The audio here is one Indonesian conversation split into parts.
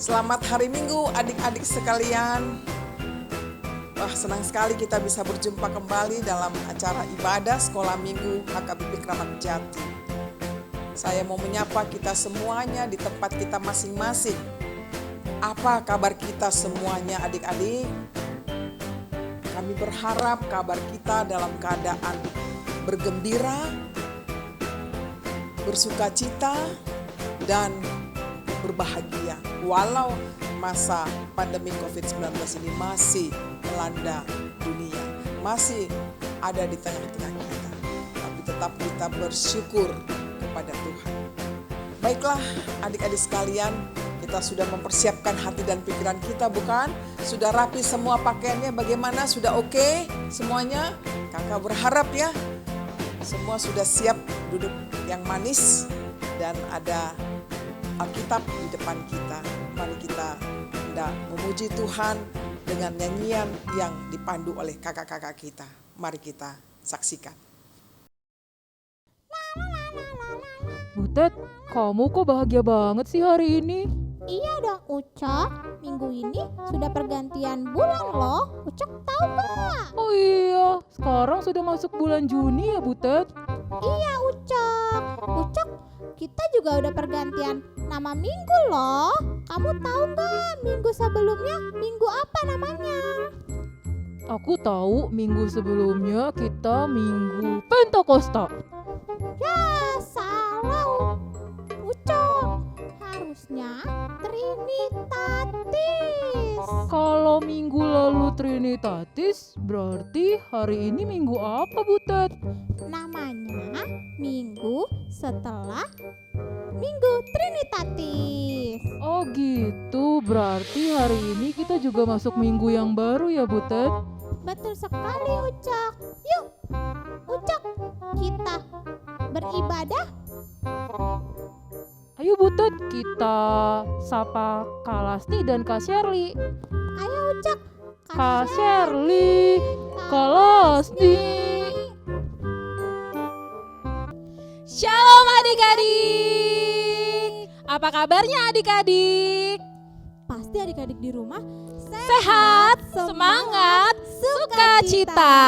Selamat hari Minggu adik-adik sekalian. Wah, senang sekali kita bisa berjumpa kembali dalam acara ibadah Sekolah Minggu HKBP Kramat Jati. Saya mau menyapa kita semuanya di tempat kita masing-masing. Apa kabar kita semuanya adik-adik? Kami berharap kabar kita dalam keadaan bergembira, bersukacita, dan berbahagia. Walau masa pandemi COVID-19 ini masih melanda dunia, masih ada di tengah-tengah kita, tapi tetap kita bersyukur kepada Tuhan. Baiklah adik-adik sekalian, kita sudah mempersiapkan hati dan pikiran kita, bukan? Sudah rapi semua pakaiannya, bagaimana? Sudah oke semuanya? Kakak berharap ya, semua sudah siap duduk yang manis dan ada Alkitab di depan kita. Mari kita hendak memuji Tuhan dengan nyanyian yang dipandu oleh kakak-kakak kita. Mari kita saksikan. Butet, kamu kok bahagia banget sih hari ini? Iya dong Ucok, minggu ini sudah pergantian bulan loh. Ucok tahu gak? Oh iya, sekarang sudah masuk bulan Juni ya Butet? Iya Ucok. Ucok, kita juga udah pergantian nama minggu loh. Kamu tahu gak minggu sebelumnya minggu apa namanya? Aku tahu minggu sebelumnya kita minggu Pentakosta. Ya salah Ucok, harusnya Trinitatis. Kalau minggu lalu Trinitatis, berarti hari ini minggu apa Butet? Namanya minggu setelah minggu Trinitatis. Oh gitu, berarti hari ini kita juga masuk minggu yang baru ya Butet? Betul sekali Ucok. Yuk Ucok, kita beribadah. Ayo Butet, kita sapa Kak Lasti dan Kak Sherly. Ayo Ucok. Kak Sherly, Kak Lasti. Shalom adik-adik. Apa kabarnya adik-adik? Pasti adik-adik di rumah Sehat, semangat, sukacita.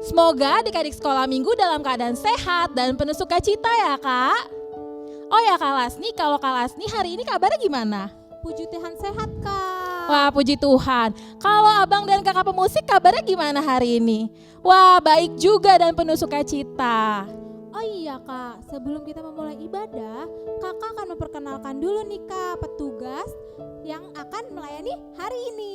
Semoga adik-adik sekolah minggu dalam keadaan sehat dan penuh sukacita ya Kak. Oh ya Kak Lasni, kalau Kak Lasni hari ini kabarnya gimana? Puji Tuhan sehat Kak. Wah puji Tuhan. Kalau abang dan kakak pemusik kabarnya gimana hari ini? Wah baik juga dan penuh sukacita. Oh iya Kak, sebelum kita memulai ibadah, Kakak akan memperkenalkan dulu nih Kak petugas yang akan melayani hari ini.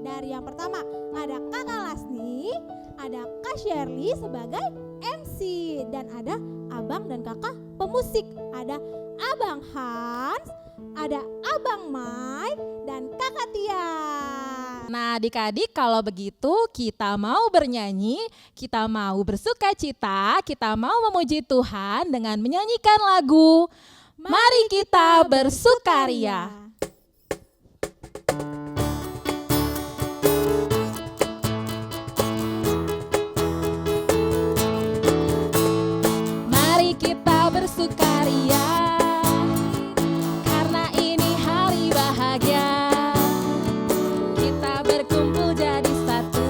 Dari yang pertama ada Kakak Lasni, ada Kak Sherly sebagai MC, dan ada Abang dan Kakak pemusik. Ada Abang Hans, ada Abang Mike, dan Kakak Tia. Nah adik-adik kalau begitu kita mau bernyanyi, kita mau bersukacita, kita mau memuji Tuhan dengan menyanyikan lagu Mari Kita Bersukaria. Mari kita bersukaria, karena ini hari bahagia. Kita berkumpul jadi satu,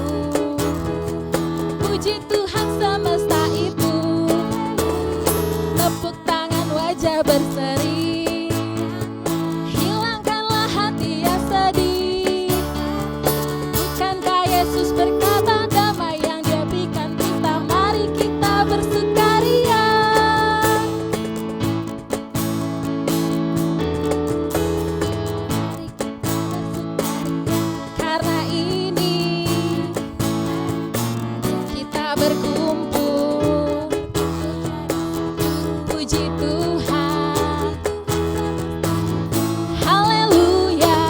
puji Tuhan semesta itu. Tepuk tangan wajah berseri, hilangkanlah hati yang sedih. Bukankah Yesus berkata damai yang Dia berikan kita? Mari kita bersukaria. Karena ini kita berkumpul, puji Tuhan, haleluya.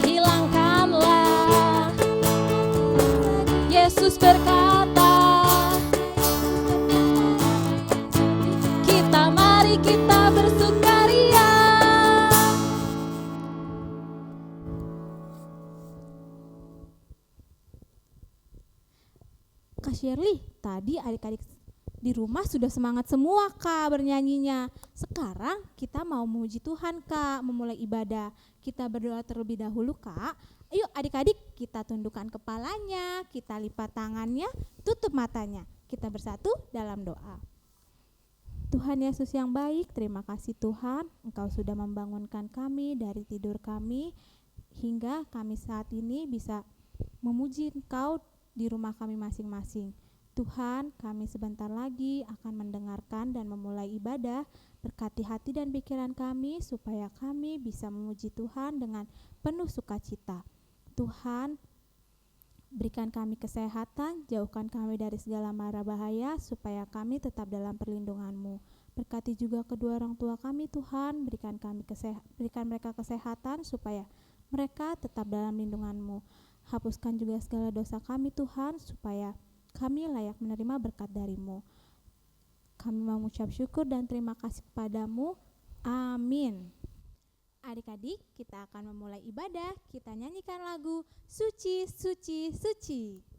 Hilangkanlah, Yesus berkata, mari kita bersukaria. Kak Shirley, tadi adik-adik Di rumah sudah semangat semua Kak bernyanyinya. Sekarang kita mau memuji Tuhan Kak, memulai ibadah. Kita berdoa terlebih dahulu Kak. Ayo adik-adik kita tundukkan kepalanya, kita lipat tangannya, tutup matanya. Kita bersatu dalam doa. Tuhan Yesus yang baik, terima kasih Tuhan, Engkau sudah membangunkan kami dari tidur kami, hingga kami saat ini bisa memuji Engkau di rumah kami masing-masing. Tuhan, kami sebentar lagi akan mendengarkan dan memulai ibadah. Berkati hati dan pikiran kami supaya kami bisa memuji Tuhan dengan penuh sukacita. Tuhan, berikan kami kesehatan, jauhkan kami dari segala mara bahaya supaya kami tetap dalam perlindungan-Mu. Berkati juga kedua orang tua kami Tuhan, berikan mereka kesehatan supaya mereka tetap dalam lindungan-Mu. Hapuskan juga segala dosa kami Tuhan supaya kami layak menerima berkat dari-Mu. Kami mengucap syukur dan terima kasih kepadamu. Amin. Adik-adik, kita akan memulai ibadah. Kita nyanyikan lagu Suci, Suci, Suci.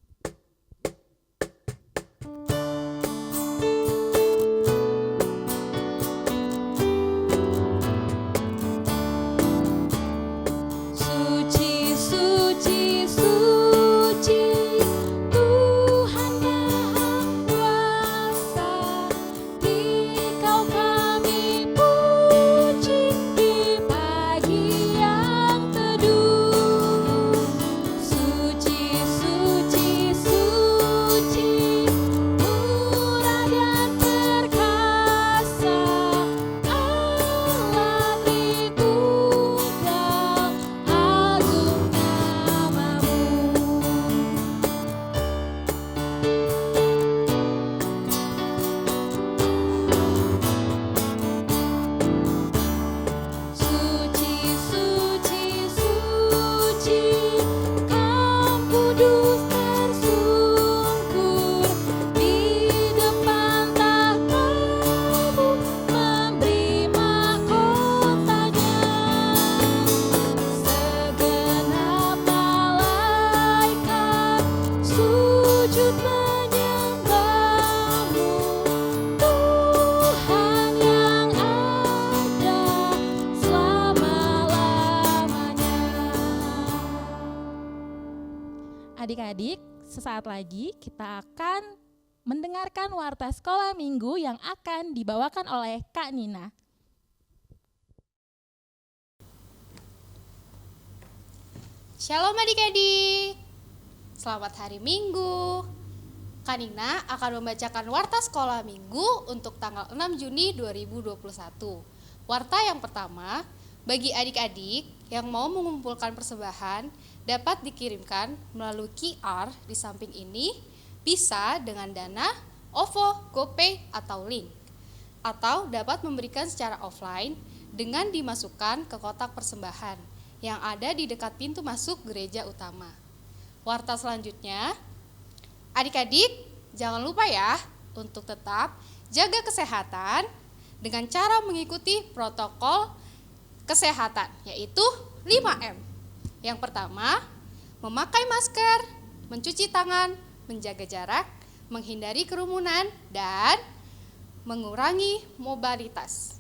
Adik-adik, sesaat lagi kita akan mendengarkan warta sekolah minggu yang akan dibawakan oleh Kak Nina. Shalom adik-adik, selamat hari Minggu. Kak Nina akan membacakan warta sekolah minggu untuk tanggal 6 Juni 2021. Warta yang pertama, bagi adik-adik yang mau mengumpulkan persembahan dapat dikirimkan melalui QR di samping ini, bisa dengan Dana, OVO, GoPay, atau link. Atau dapat memberikan secara offline dengan dimasukkan ke kotak persembahan yang ada di dekat pintu masuk gereja utama. Warta selanjutnya, adik-adik jangan lupa ya untuk tetap jaga kesehatan dengan cara mengikuti protokol kesehatan, yaitu 5M. Yang pertama, memakai masker, mencuci tangan, menjaga jarak, menghindari kerumunan, dan mengurangi mobilitas.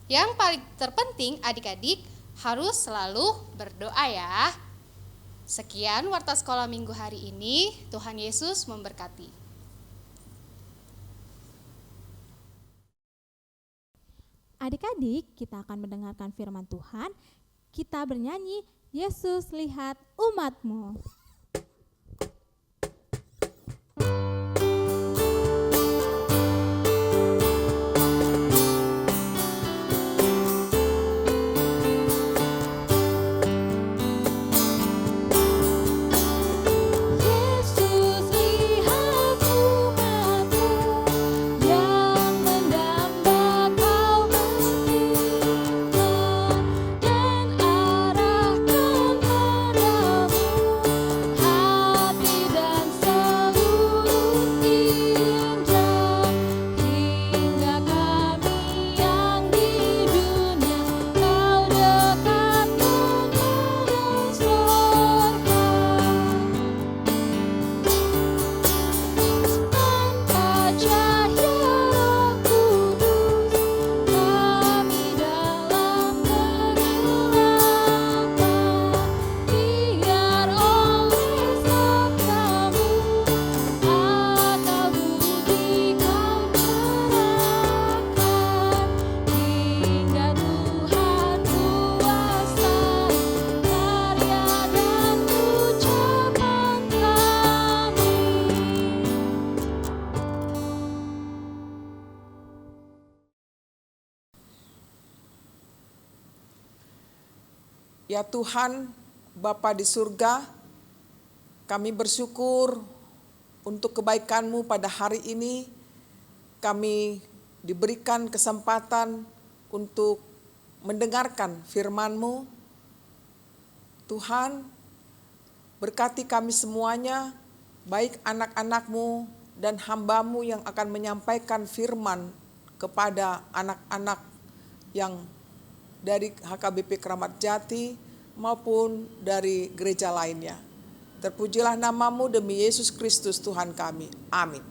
Yang paling terpenting adik-adik harus selalu berdoa ya. Sekian warta sekolah minggu hari ini, Tuhan Yesus memberkati. Adik-adik, kita akan mendengarkan firman Tuhan. Kita bernyanyi, Yesus lihat umat-Mu. Dan arahkan padamu Ya Tuhan, Bapa di surga, kami bersyukur untuk kebaikan-Mu pada hari ini. Kami diberikan kesempatan untuk mendengarkan firman-Mu. Tuhan, berkati kami semuanya, baik anak-anak-Mu dan hamba-Mu yang akan menyampaikan firman kepada anak-anak yang dari HKBP Keramat Jati maupun dari gereja lainnya. Terpujilah nama-Mu demi Yesus Kristus Tuhan kami. Amin.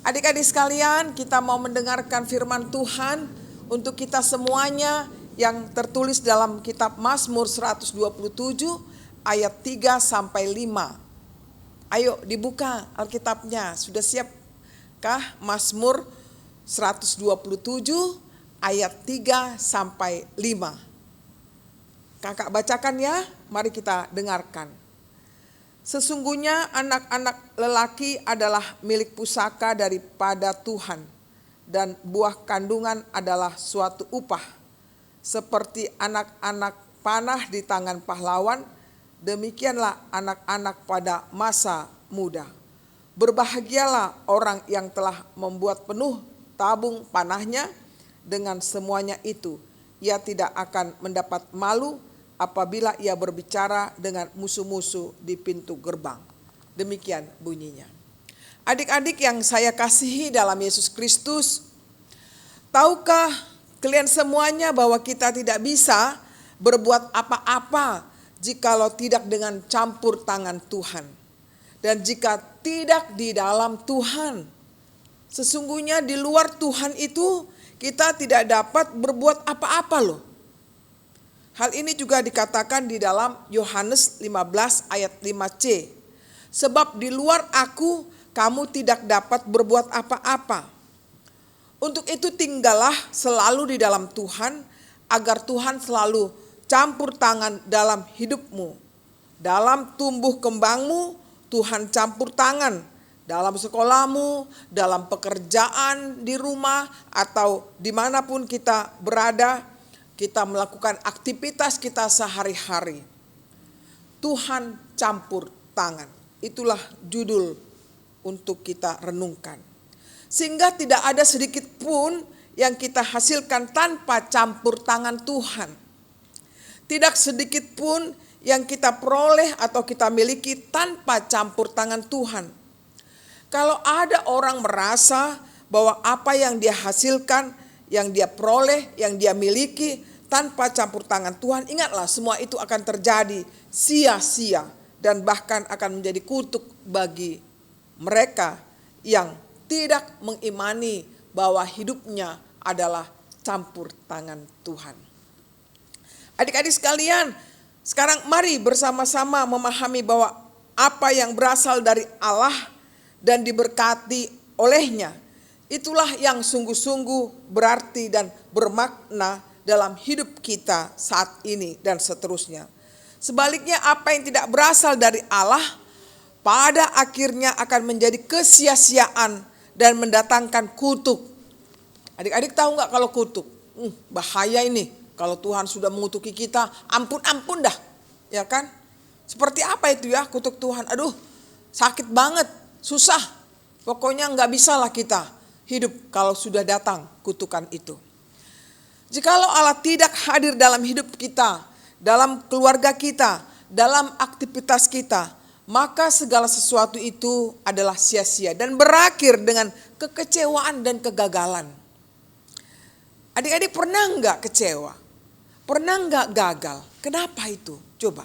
Adik-adik sekalian, kita mau mendengarkan firman Tuhan untuk kita semuanya yang tertulis dalam kitab Mazmur 127 ayat 3 sampai 5. Ayo dibuka Alkitabnya. Sudah siapkah Mazmur 127 ayat 3 sampai 5? Kakak bacakan ya, mari kita dengarkan. Sesungguhnya anak-anak lelaki adalah milik pusaka daripada Tuhan, dan buah kandungan adalah suatu upah. Seperti anak-anak panah di tangan pahlawan, demikianlah anak-anak pada masa muda. Berbahagialah orang yang telah membuat penuh tabung panahnya, dengan semuanya itu ia tidak akan mendapat malu apabila ia berbicara dengan musuh-musuh di pintu gerbang. Demikian bunyinya. Adik-adik yang saya kasihi dalam Yesus Kristus, tahukah kalian semuanya bahwa kita tidak bisa berbuat apa-apa jikalau tidak dengan campur tangan Tuhan. Dan jika tidak di dalam Tuhan, sesungguhnya di luar Tuhan itu kita tidak dapat berbuat apa-apa loh. Hal ini juga dikatakan di dalam Yohanes 15 ayat 5c. Sebab di luar aku kamu tidak dapat berbuat apa-apa. Untuk itu tinggallah selalu di dalam Tuhan, agar Tuhan selalu campur tangan dalam hidupmu. Dalam tumbuh kembangmu, Tuhan campur tangan. Dalam sekolahmu, dalam pekerjaan di rumah, atau dimanapun kita berada, kita melakukan aktivitas kita sehari-hari. Tuhan campur tangan. Itulah judul untuk kita renungkan. Sehingga tidak ada sedikit pun yang kita hasilkan tanpa campur tangan Tuhan. Tidak sedikit pun yang kita peroleh atau kita miliki tanpa campur tangan Tuhan. Kalau ada orang merasa bahwa apa yang dia hasilkan, yang dia peroleh, yang dia miliki tanpa campur tangan Tuhan, ingatlah semua itu akan terjadi sia-sia dan bahkan akan menjadi kutuk bagi mereka yang tidak mengimani bahwa hidupnya adalah campur tangan Tuhan. Adik-adik sekalian, sekarang mari bersama-sama memahami bahwa apa yang berasal dari Allah dan diberkati olehnya, itulah yang sungguh-sungguh berarti dan bermakna dalam hidup kita saat ini dan seterusnya. Sebaliknya apa yang tidak berasal dari Allah pada akhirnya akan menjadi kesia-siaan dan mendatangkan kutuk. Adik-adik tahu nggak kalau kutuk? Bahaya ini. Kalau Tuhan sudah mengutuki kita, ampun-ampun dah. Ya kan? Seperti apa itu ya kutuk Tuhan? Aduh, sakit banget, susah. Pokoknya nggak bisa lah kita hidup kalau sudah datang kutukan itu. Jikalau Allah tidak hadir dalam hidup kita, dalam keluarga kita, dalam aktivitas kita, maka segala sesuatu itu adalah sia-sia dan berakhir dengan kekecewaan dan kegagalan. Adik-adik pernah enggak kecewa? Pernah enggak gagal? Kenapa itu? Coba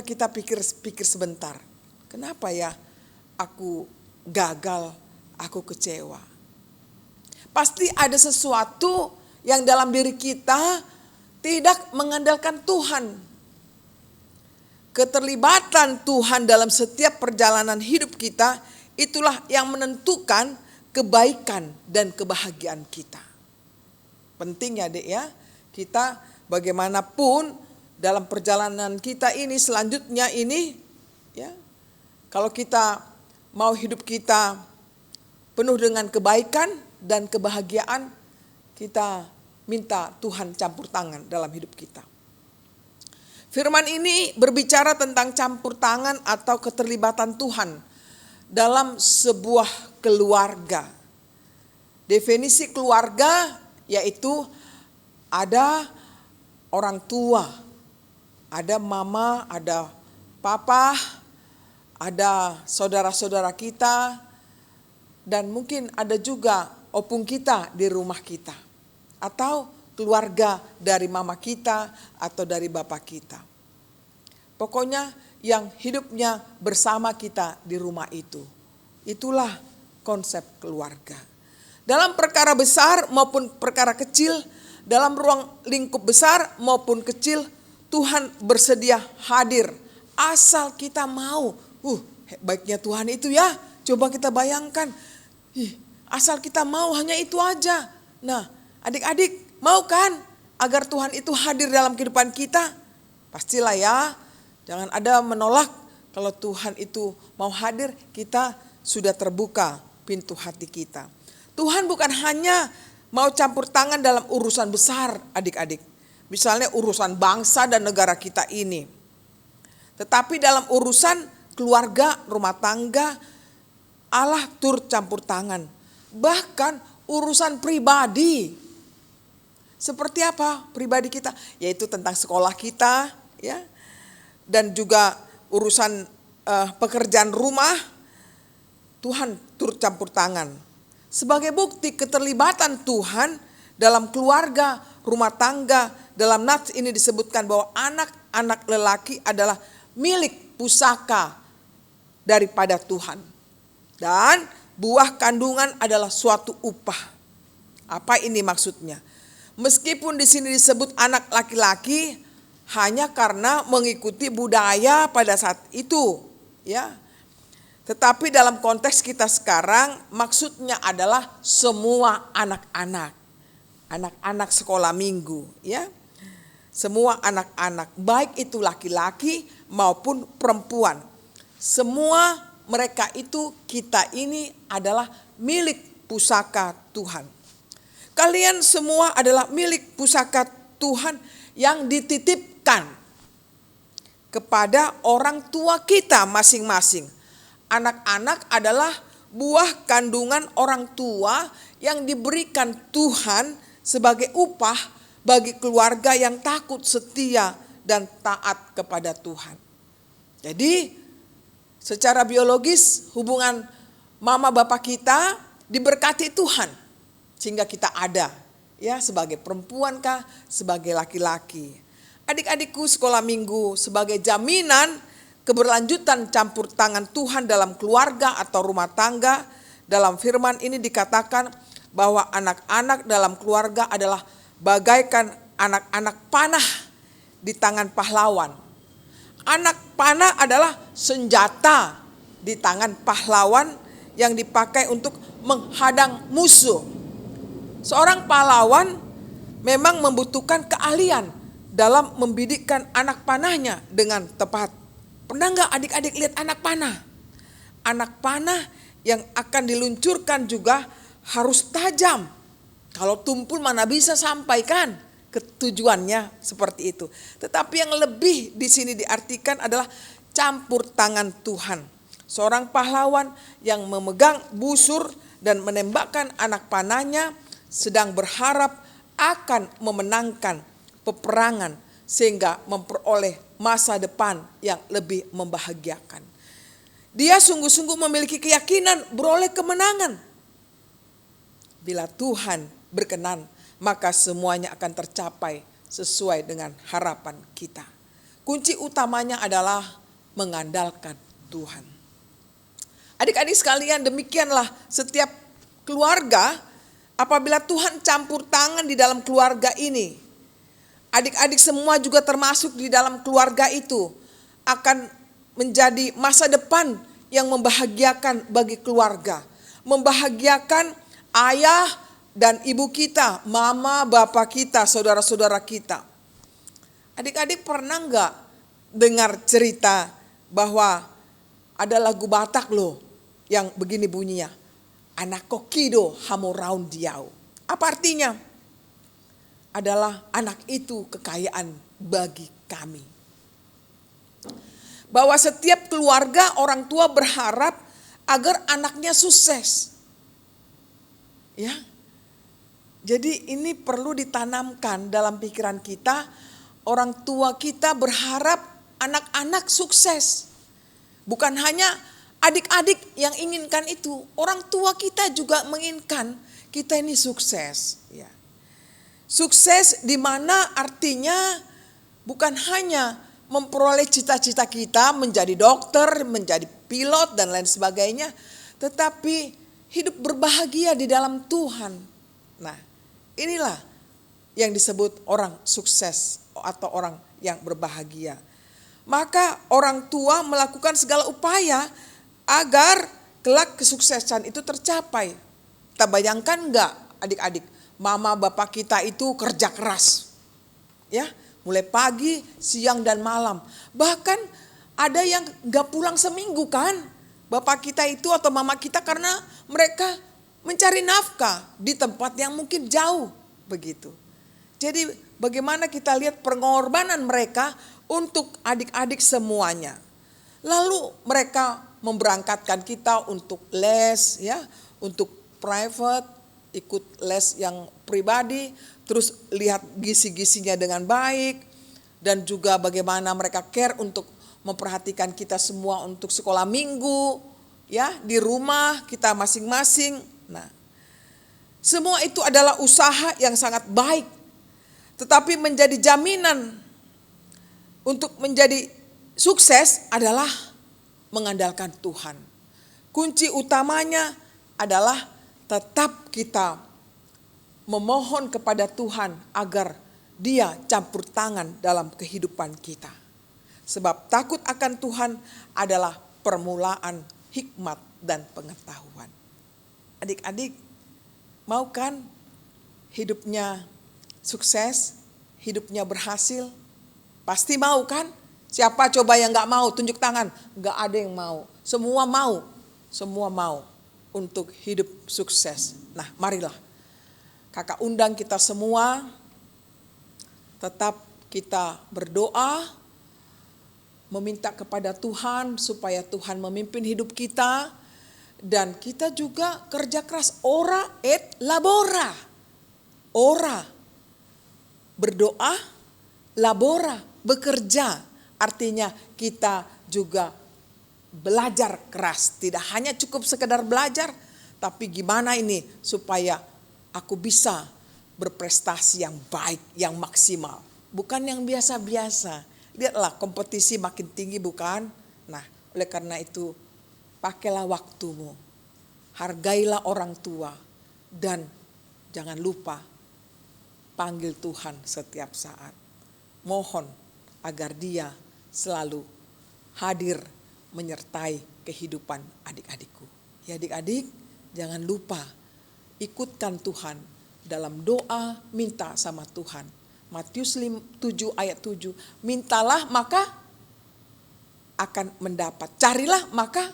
kita pikir sebentar. Kenapa ya aku gagal, aku kecewa? Pasti ada sesuatu yang dalam diri kita tidak mengandalkan Tuhan. Keterlibatan Tuhan dalam setiap perjalanan hidup kita, itulah yang menentukan kebaikan dan kebahagiaan kita. Penting ya Dek ya, kita bagaimanapun dalam perjalanan kita ini selanjutnya ini, ya, kalau kita mau hidup kita penuh dengan kebaikan dan kebahagiaan, kita minta Tuhan campur tangan dalam hidup kita. Firman ini berbicara tentang campur tangan atau keterlibatan Tuhan dalam sebuah keluarga. Definisi keluarga yaitu ada orang tua, ada mama, ada papa, ada saudara-saudara kita, dan mungkin ada juga opung kita di rumah kita. Atau keluarga dari mama kita atau dari bapak kita. Pokoknya yang hidupnya bersama kita di rumah itu. Itulah konsep keluarga. Dalam perkara besar maupun perkara kecil, dalam ruang lingkup besar maupun kecil, Tuhan bersedia hadir asal kita mau. Baiknya Tuhan itu ya, coba kita bayangkan. Asal kita mau, hanya itu aja. Nah, adik-adik mau kan agar Tuhan itu hadir dalam kehidupan kita? Pastilah ya, jangan ada menolak. Kalau Tuhan itu mau hadir, kita sudah terbuka pintu hati kita. Tuhan bukan hanya mau campur tangan dalam urusan besar adik-adik. Misalnya urusan bangsa dan negara kita ini. Tetapi dalam urusan keluarga, rumah tangga, Allah turut campur tangan. Bahkan urusan pribadi. Seperti apa pribadi kita? Yaitu tentang sekolah kita, ya, dan juga urusan pekerjaan rumah. Tuhan turut campur tangan. Sebagai bukti keterlibatan Tuhan dalam keluarga, rumah tangga, dalam nats ini disebutkan bahwa anak-anak lelaki adalah milik pusaka daripada Tuhan. Dan buah kandungan adalah suatu upah. Apa ini maksudnya? Meskipun di sini disebut anak laki-laki hanya karena mengikuti budaya pada saat itu, ya. Tetapi dalam konteks kita sekarang maksudnya adalah semua anak-anak. Anak-anak sekolah minggu, ya. Semua anak-anak, baik itu laki-laki maupun perempuan. Semua mereka itu, kita ini adalah milik pusaka Tuhan. Kalian semua adalah milik pusaka Tuhan yang dititipkan kepada orang tua kita masing-masing. Anak-anak adalah buah kandungan orang tua yang diberikan Tuhan sebagai upah bagi keluarga yang takut, setia, dan taat kepada Tuhan. Jadi secara biologis hubungan mama bapak kita diberkati Tuhan. Sehingga kita ada, ya, sebagai perempuan kah, sebagai laki-laki. Adik-adikku sekolah minggu, sebagai jaminan keberlanjutan campur tangan Tuhan dalam keluarga atau rumah tangga, dalam firman ini dikatakan bahwa anak-anak dalam keluarga adalah bagaikan anak-anak panah di tangan pahlawan. Anak panah adalah senjata di tangan pahlawan yang dipakai untuk menghadang musuh. Seorang pahlawan memang membutuhkan keahlian dalam membidikkan anak panahnya dengan tepat. Pernah nggak adik-adik lihat anak panah? Anak panah yang akan diluncurkan juga harus tajam. Kalau tumpul mana bisa sampaikan ke tujuannya seperti itu. Tetapi yang lebih di sini diartikan adalah campur tangan Tuhan. Seorang pahlawan yang memegang busur dan menembakkan anak panahnya sedang berharap akan memenangkan peperangan sehingga memperoleh masa depan yang lebih membahagiakan. Dia sungguh-sungguh memiliki keyakinan beroleh kemenangan. Bila Tuhan berkenan, maka semuanya akan tercapai sesuai dengan harapan kita. Kunci utamanya adalah mengandalkan Tuhan. Adik-adik sekalian, demikianlah setiap keluarga. Apabila Tuhan campur tangan di dalam keluarga ini, adik-adik semua juga termasuk di dalam keluarga itu, akan menjadi masa depan yang membahagiakan bagi keluarga. Membahagiakan ayah dan ibu kita, mama, bapak kita, saudara-saudara kita. Adik-adik pernah enggak dengar cerita bahwa ada lagu Batak loh yang begini bunyinya? Anak kokido hamoraun diau. Apa artinya? adalah anak itu kekayaan bagi kami. Bahwa setiap keluarga orang tua berharap agar anaknya sukses. Ya. Jadi ini perlu ditanamkan dalam pikiran kita. Orang tua kita berharap anak-anak sukses. Bukan hanya adik-adik yang inginkan itu. Orang tua kita juga menginginkan kita ini sukses. Ya. Sukses di mana artinya bukan hanya memperoleh cita-cita kita menjadi dokter, menjadi pilot dan lain sebagainya. Tetapi hidup berbahagia di dalam Tuhan. Nah, inilah yang disebut orang sukses atau orang yang berbahagia. Maka orang tua melakukan segala upaya agar kelak kesuksesan itu tercapai. Kita bayangkan enggak adik-adik, mama bapak kita itu kerja keras. Ya, mulai pagi, siang dan malam. Bahkan ada yang enggak pulang seminggu kan. Bapak kita itu atau mama kita karena mereka mencari nafkah di tempat yang mungkin jauh begitu. Jadi bagaimana kita lihat pengorbanan mereka untuk adik-adik semuanya. Lalu mereka memberangkatkan kita untuk les, ya, untuk private, ikut les yang pribadi, terus lihat gizi-gizinya dengan baik, dan juga bagaimana mereka care untuk memperhatikan kita semua untuk sekolah minggu, ya, di rumah kita masing-masing. Nah, semua itu adalah usaha yang sangat baik, tetapi menjadi jaminan untuk menjadi sukses adalah mengandalkan Tuhan. Kunci utamanya adalah tetap kita memohon kepada Tuhan agar Dia campur tangan dalam kehidupan kita. Sebab takut akan Tuhan adalah permulaan hikmat dan pengetahuan. Adik-adik, mau kan hidupnya sukses, hidupnya berhasil? Pasti mau kan? Siapa coba yang gak mau? Tunjuk tangan. Gak ada yang mau. Semua mau. Semua mau untuk hidup sukses. Nah, marilah kakak undang kita semua. Tetap kita berdoa. Meminta kepada Tuhan supaya Tuhan memimpin hidup kita. Dan kita juga kerja keras. Ora et labora. Ora. Berdoa, labora, bekerja. Artinya kita juga belajar keras. Tidak hanya cukup sekedar belajar, tapi gimana ini supaya aku bisa berprestasi yang baik, yang maksimal. Bukan yang biasa-biasa. Lihatlah kompetisi makin tinggi bukan? Nah, oleh karena itu pakailah waktumu. Hargailah orang tua. Dan jangan lupa panggil Tuhan setiap saat. Mohon agar Dia selalu hadir menyertai kehidupan adik-adikku. Ya adik-adik, jangan lupa ikutkan Tuhan dalam doa, minta sama Tuhan. Matius 7 ayat 7, mintalah maka akan mendapat. Carilah maka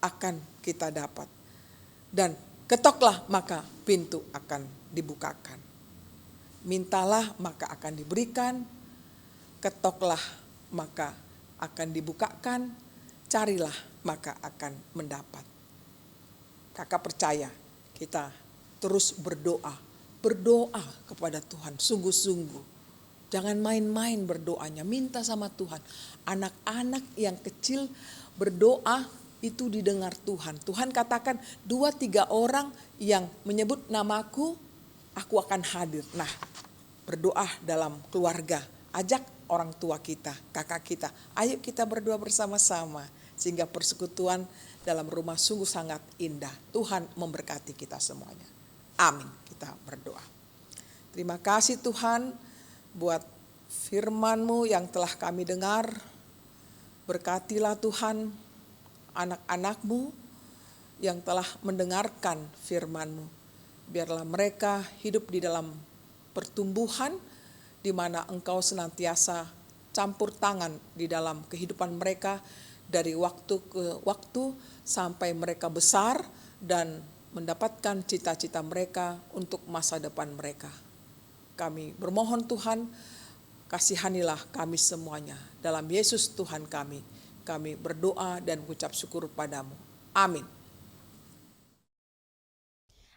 akan kita dapat. Dan ketoklah maka pintu akan dibukakan. Mintalah maka akan diberikan, ketoklah maka akan dibukakan, carilah maka akan mendapat. Kakak percaya kita terus berdoa kepada Tuhan sungguh-sungguh. Jangan main-main berdoanya, minta sama Tuhan. Anak-anak yang kecil berdoa itu didengar Tuhan. Tuhan katakan 2-3 orang yang menyebut namaku, aku akan hadir. Nah, berdoa dalam keluarga. Ajak orang tua kita, kakak kita. Ayo kita berdoa bersama-sama. Sehingga persekutuan dalam rumah sungguh sangat indah. Tuhan memberkati kita semuanya. Amin. Kita berdoa. Terima kasih Tuhan buat firman-Mu yang telah kami dengar. Berkatilah Tuhan anak-anak-Mu yang telah mendengarkan firman-Mu. Biarlah mereka hidup di dalam pertumbuhan di mana Engkau senantiasa campur tangan di dalam kehidupan mereka dari waktu ke waktu sampai mereka besar dan mendapatkan cita-cita mereka untuk masa depan mereka. Kami bermohon Tuhan, kasihanilah kami semuanya. Dalam Yesus Tuhan kami berdoa dan mengucap syukur padamu. Amin.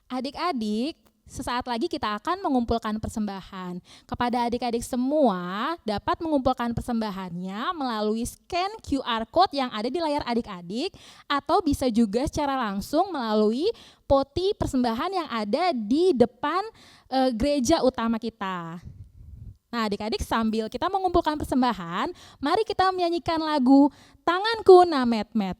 Adik-adik, sesaat lagi kita akan mengumpulkan persembahan. Kepada adik-adik semua dapat mengumpulkan persembahannya melalui scan QR Code yang ada di layar adik-adik, atau bisa juga secara langsung melalui poti persembahan yang ada di depan gereja utama kita. Nah, adik-adik, sambil kita mengumpulkan persembahan, mari kita menyanyikan lagu Tanganku Namet-met.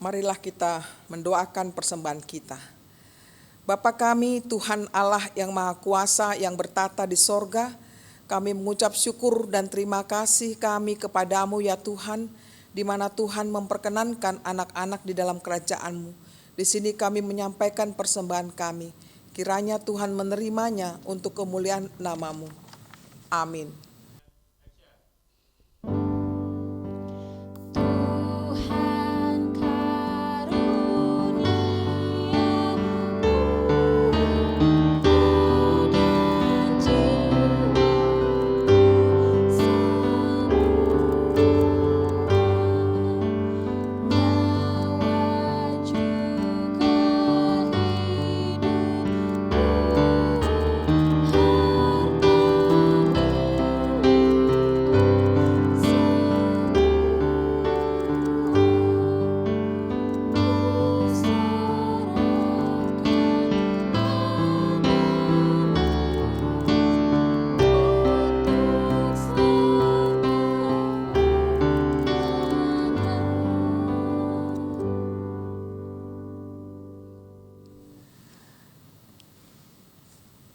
Marilah kita mendoakan persembahan kita. Bapa kami, Tuhan Allah yang Maha Kuasa yang bertata di sorga, kami mengucap syukur dan terima kasih kami kepadamu ya Tuhan, di mana Tuhan memperkenankan anak-anak di dalam kerajaan-Mu. Di sini kami menyampaikan persembahan kami. Kiranya Tuhan menerimanya untuk kemuliaan nama-Mu. Amin.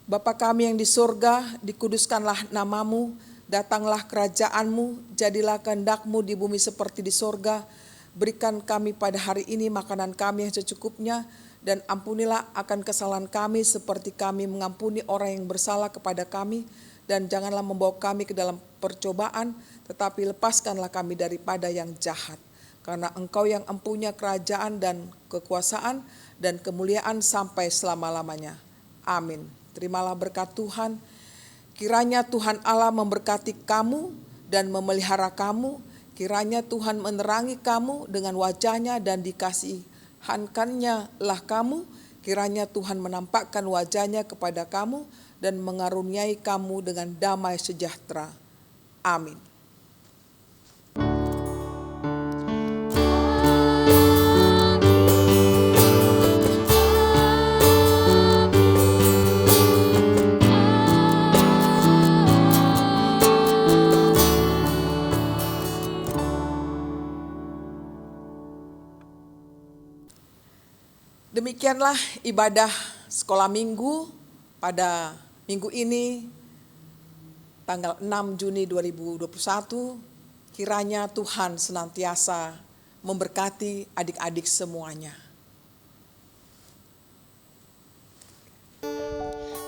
Bapa kami yang di surga, dikuduskanlah nama-Mu, datanglah kerajaan-Mu, jadilah kehendak-Mu di bumi seperti di surga. Berikan kami pada hari ini makanan kami yang secukupnya, dan ampunilah akan kesalahan kami seperti kami mengampuni orang yang bersalah kepada kami, dan janganlah membawa kami ke dalam percobaan, tetapi lepaskanlah kami daripada yang jahat. Karena Engkau yang empunya kerajaan dan kekuasaan dan kemuliaan sampai selama-lamanya. Amin. Terimalah berkat Tuhan. Kiranya Tuhan Allah memberkati kamu dan memelihara kamu. Kiranya Tuhan menerangi kamu dengan wajah-Nya dan dikasihankannya lah kamu. Kiranya Tuhan menampakkan wajah-Nya kepada kamu dan mengaruniai kamu dengan damai sejahtera. Amin. Demikianlah ibadah sekolah minggu pada minggu ini, tanggal 6 Juni 2021. Kiranya Tuhan senantiasa memberkati adik-adik semuanya.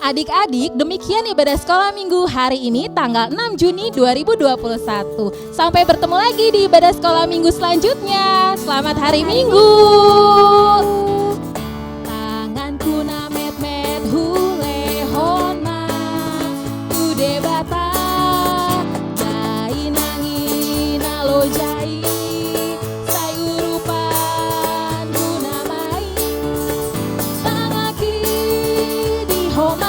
Adik-adik, demikian ibadah sekolah minggu hari ini tanggal 6 Juni 2021. Sampai bertemu lagi di ibadah sekolah minggu selanjutnya. Selamat hari Minggu. Tanganku namet-met hule honma, ude bata, dai nangi Oh